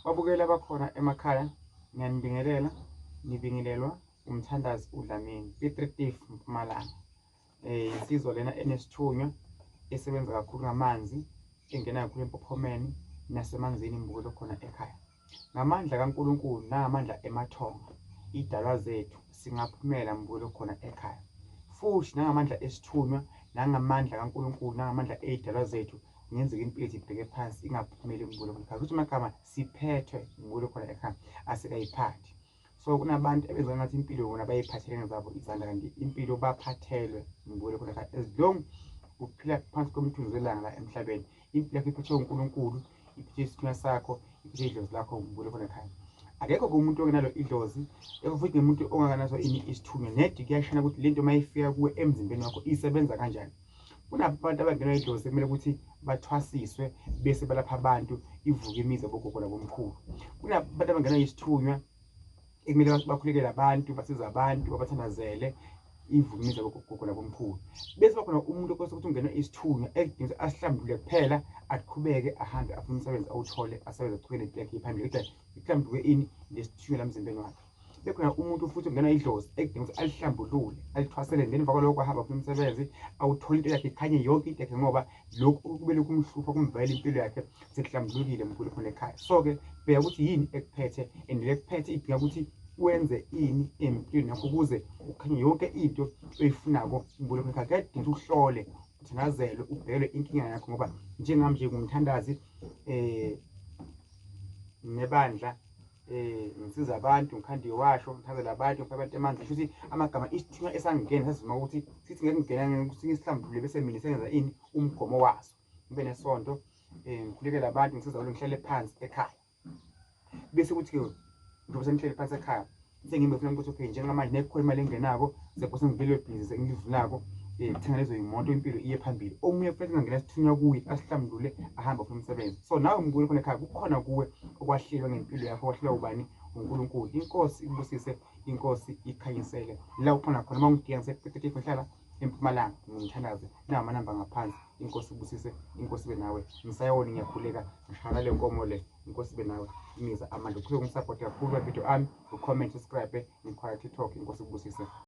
Babukela abakhona emakhaya, ngiyanibingelela, nibingelelwa umthandazi uDlamini, Pitritif Mpumalanga. Insizwa lena enesithunywa esebenza kakhulu ngamanzi, engena kakhulu empophomeni nasemanzini imbukelo khona ekhaya. Ngamandla kaNkulunkulu nangamandla emathonga, idalwa zethu singaphumela mbukelo khona ekhaya. Futhi nangamandla esithunywa, nangamandla kaNkulunkulu, nangamandla ey'dalwa zethu, ngenzeka impilo yethu ibheke phansi ingaphumeli imbukelo khona ekhaya. Ukuthi amagama siphethwe imbukelo khona ekhaya, asikayiphathi. So kunabantu ebenza ngathi impilo bona bayiphathelene zabo izandla, kanti impilo baphathelwe imbukelo khona ekhaya. As long uphila phansi komthunzi welanga la emhlabeni, impilo yakho iphethwe uNkulunkulu, iphethwe isithunywa sakho, iphethwe idlozi lakho imbukelo khona ekhaya. Akekho umuntu ongenalo idlozi, futhi umuntu ongakanaso isithunywa. Nedi kuyashana ukuthi lento mayifika kuwe emzimbeni wakho isebenza kanjani. Kunabantu abangenwa idlozi kumele ukuthi bathwasiswe bese balapha abantu ivuke imizi abogogo nabomkhulu. Kunabantu abangenwa isithunywa ekumele bakhulekele abantu, basize abantu, babathandazele ivuke imizi abogogo nabomkhulu. Bese bakhona umuntu okose ukuthi ungenwe isithunywa ekudinga ukuthi asihlambulule kuphela, aqhubeke ahambe afune umsebenzi awuthole, asebenze aqhubeke nempilo yakhe iphambili. Kodwa ihlambuluke ini lesithunywa emzimbeni wakhe. Bekhona umuntu futhi ungenwa idlozi ekudinga ukuthi alihlambulule, alithwasele, then emva kwalokho ahamba afune umsebenzi, awuthole impilo yakhe ikhanye yonke into yakhe, ngoba lokhu kube kumhlupha kumvela impilo yakhe sekuhlambulukile mbukelo khona ekhaya. So-ke bheka ukuthi yini ekuphethe, and le kuphethe idinga ukuthi wenze ini empilweni yakho ukuze ukhanye yonke into oyifunako mbukelo khona ekhaya. Kuyadinga ukuthi uhlole, uthandazelwe, ubhekele inkinga yakho, ngoba njengami nje ngumthandazi nebandla, ngisiza abantu, ngikhanda iwasho, ngithandazela abantu, ngifake abantu emanzi. Kusho ukuthi amagama isithunywa esangena sasizima ukuthi sithi ngeke ngingena sihlambulule bese mina sengenza ini umgomo waso, ngibe nesonto, ngikhulekele abantu, ngisiza abantu, ngihlale phansi ekhaya. Bese kuthi-ke njengoba sengihlele phansi ekhaya, sengimbe funa ukuthi okay, njengamanje nekhona imali engenako, sephose ngivele bhizi engilivulako, kuthenga lezo imoto, impilo iye phambili. Omunye futhi engangena isithunywa kuye, asihlambulule, ahamba afune umsebenzi. So nawe mbukelo khona ekhaya, kukhona kuwe okwahlelwa ngempilo yakho, okwahlelwa ubani? uNkulunkulu. Inkosi ikubusise, inkosi ikhanyisele la ukhona khona. Uma ungidinga ngisePitritif, ngihlala eMpumalanga, ngumthandazi, namanamba ngaphansi. Inkosi ibusise, inkosi ibe nawe. Ngisayona, ngiyakhuleka, ngishaya le nkomo le. Inkosi ibe nawe, imiza amandla. Ukhuleke ungisaphote kakhulu amavidiyo ami, ucomment, subscribe, ngikhona TikTok. Inkosi ibusise.